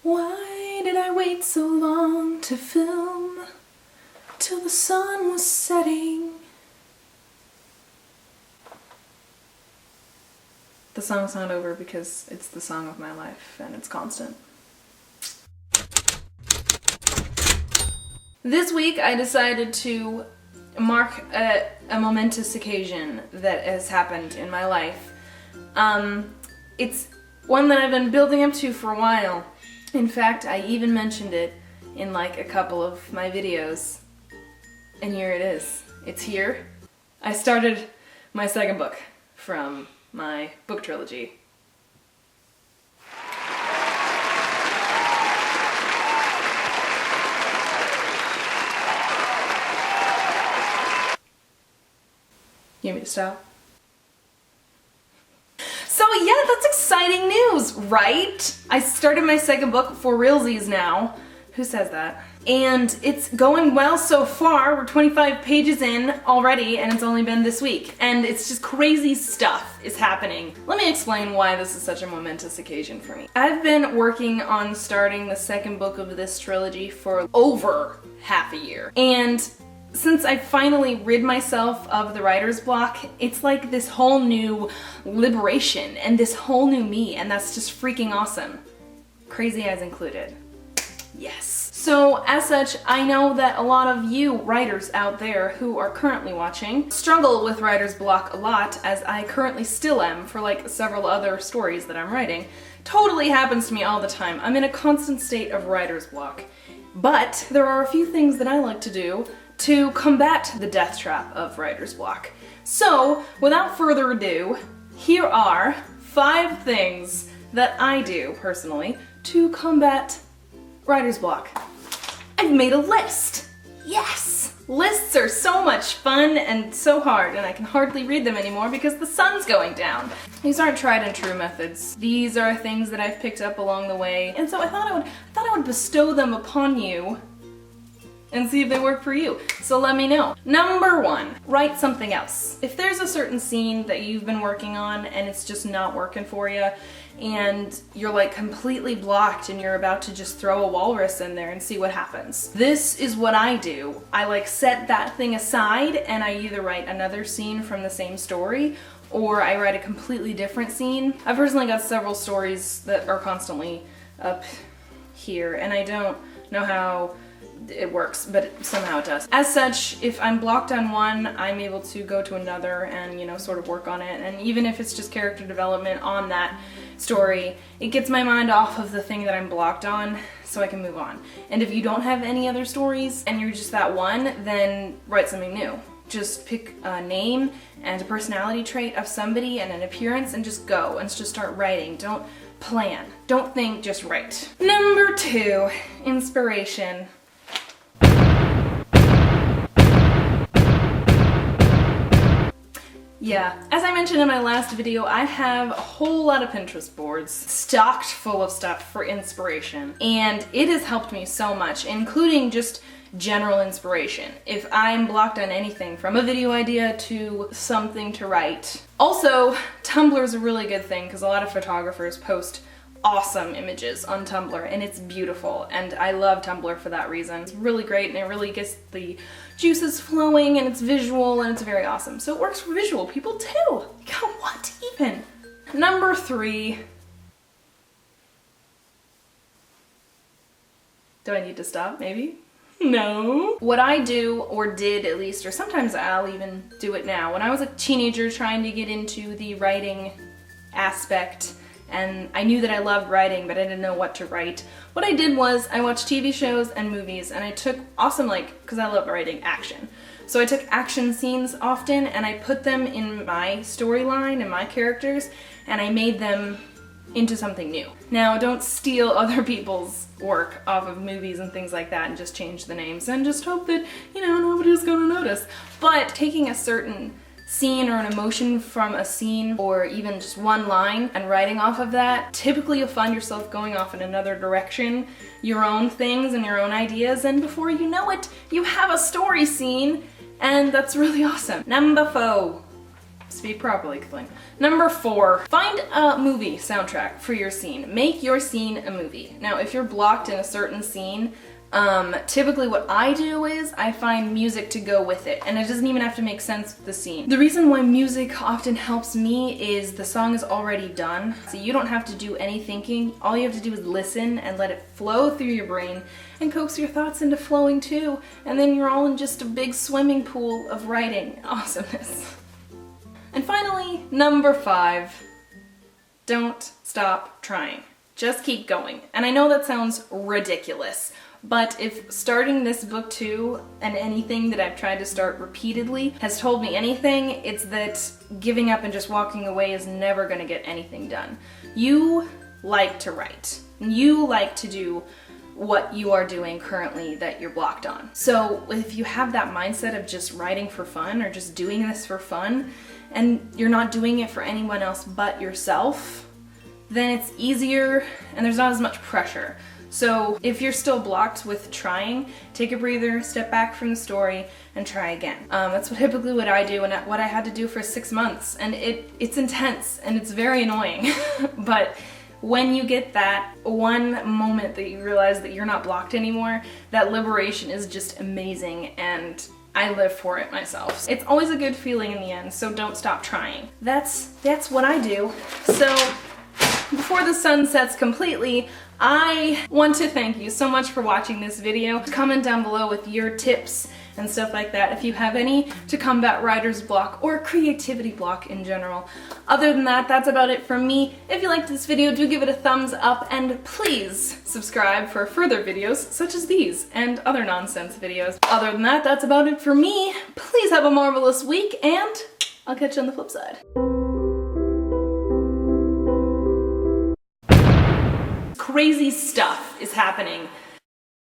Why did I wait so long to film till the sun was setting? The song's not over because it's the song of my life and it's constant. This week I decided to mark a momentous occasion that has happened in my life. It's one that I've been building up to for a while. In fact, I even mentioned it in like a couple of my videos. And here it is. It's here. I started my second book from my book trilogy. You want me to stop? So yeah, that's exciting news, right? I started my second book for realsies now. Who says that? And it's going well so far. We're 25 pages in already, and it's only been this week. And it's just crazy stuff is happening. Let me explain why this is such a momentous occasion for me. I've been working on starting the second book of this trilogy for over half a year. And since I finally rid myself of the writer's block, it's like this whole new liberation and this whole new me, and that's just freaking awesome. Crazy eyes included. Yes. So as such, I know that a lot of you writers out there who are currently watching struggle with writer's block a lot, as I currently still am for like several other stories that I'm writing. Totally happens to me all the time. I'm in a constant state of writer's block. But there are a few things that I like to do to combat the death trap of writer's block. So, without further ado, here are 5 things that I do, personally, to combat writer's block. I've made a list! Yes! Lists are so much fun and so hard, and I can hardly read them anymore because the sun's going down. These aren't tried and true methods. These are things that I've picked up along the way, and so I thought I would bestow them upon you and see if they work for you. So let me know. Number 1, write something else. If there's a certain scene that you've been working on and it's just not working for you, and you're like completely blocked and you're about to just throw a walrus in there and see what happens. This is what I do. I like set that thing aside and I either write another scene from the same story or I write a completely different scene. I've personally got several stories that are constantly up here and I don't know how it works, but somehow it does. As such, if I'm blocked on one, I'm able to go to another and, you know, sort of work on it. And even if it's just character development on that story, it gets my mind off of the thing that I'm blocked on so I can move on. And if you don't have any other stories and you're just that one, then write something new. Just pick a name and a personality trait of somebody and an appearance and just go and just start writing. Don't plan. Don't think, just write. Number 2, inspiration. Yeah, as I mentioned in my last video, I have a whole lot of Pinterest boards stocked full of stuff for inspiration, and it has helped me so much, including just general inspiration. If I'm blocked on anything from a video idea to something to write. Also, Tumblr is a really good thing because a lot of photographers post awesome images on Tumblr and it's beautiful, and I love Tumblr for that reason. It's really great and it really gets the juices flowing and it's visual and it's very awesome. So it works for visual people too. God, what even? Number 3. Do I need to stop maybe? No. What I do, or did at least, or sometimes I'll even do it now, when I was a teenager trying to get into the writing aspect, and I knew that I loved writing, but I didn't know what to write. What I did was I watched TV shows and movies, and I took because I love writing action. So I took action scenes often, and I put them in my storyline and my characters, and I made them into something new. Now, don't steal other people's work off of movies and things like that and just change the names and just hope that, you know, nobody's gonna notice. But taking a certain scene or an emotion from a scene, or even just one line, and writing off of that, typically you'll find yourself going off in another direction, your own things and your own ideas, and before you know it, you have a story scene, and that's really awesome. Number 4. Speak properly, Kathleen. Number 4, find a movie soundtrack for your scene. Make your scene a movie. Now, if you're blocked in a certain scene, typically what I do is I find music to go with it, and it doesn't even have to make sense with the scene. The reason why music often helps me is the song is already done, so you don't have to do any thinking. All you have to do is listen and let it flow through your brain and coax your thoughts into flowing too, and then you're all in just a big swimming pool of writing awesomeness. And finally, number 5, don't stop trying. Just keep going. And I know that sounds ridiculous, but if starting this book too, and anything that I've tried to start repeatedly, has told me anything, it's that giving up and just walking away is never gonna get anything done. You like to write. You like to do what you are doing currently that you're blocked on. So if you have that mindset of just writing for fun or just doing this for fun, and you're not doing it for anyone else but yourself, then it's easier and there's not as much pressure. So if you're still blocked with trying, take a breather, step back from the story, and try again. That's typically what I do and what I had to do for 6 months. And it's intense and it's very annoying. But when you get that one moment that you realize that you're not blocked anymore, that liberation is just amazing, and I live for it myself. It's always a good feeling in the end, so don't stop trying. That's what I do. So before the sun sets completely, I want to thank you so much for watching this video. Comment down below with your tips and stuff like that if you have any to combat writer's block or creativity block in general. Other than that, that's about it from me. If you liked this video, do give it a thumbs up and please subscribe for further videos such as these and other nonsense videos. Other than that, that's about it for me. Please have a marvelous week and I'll catch you on the flip side. Crazy stuff is happening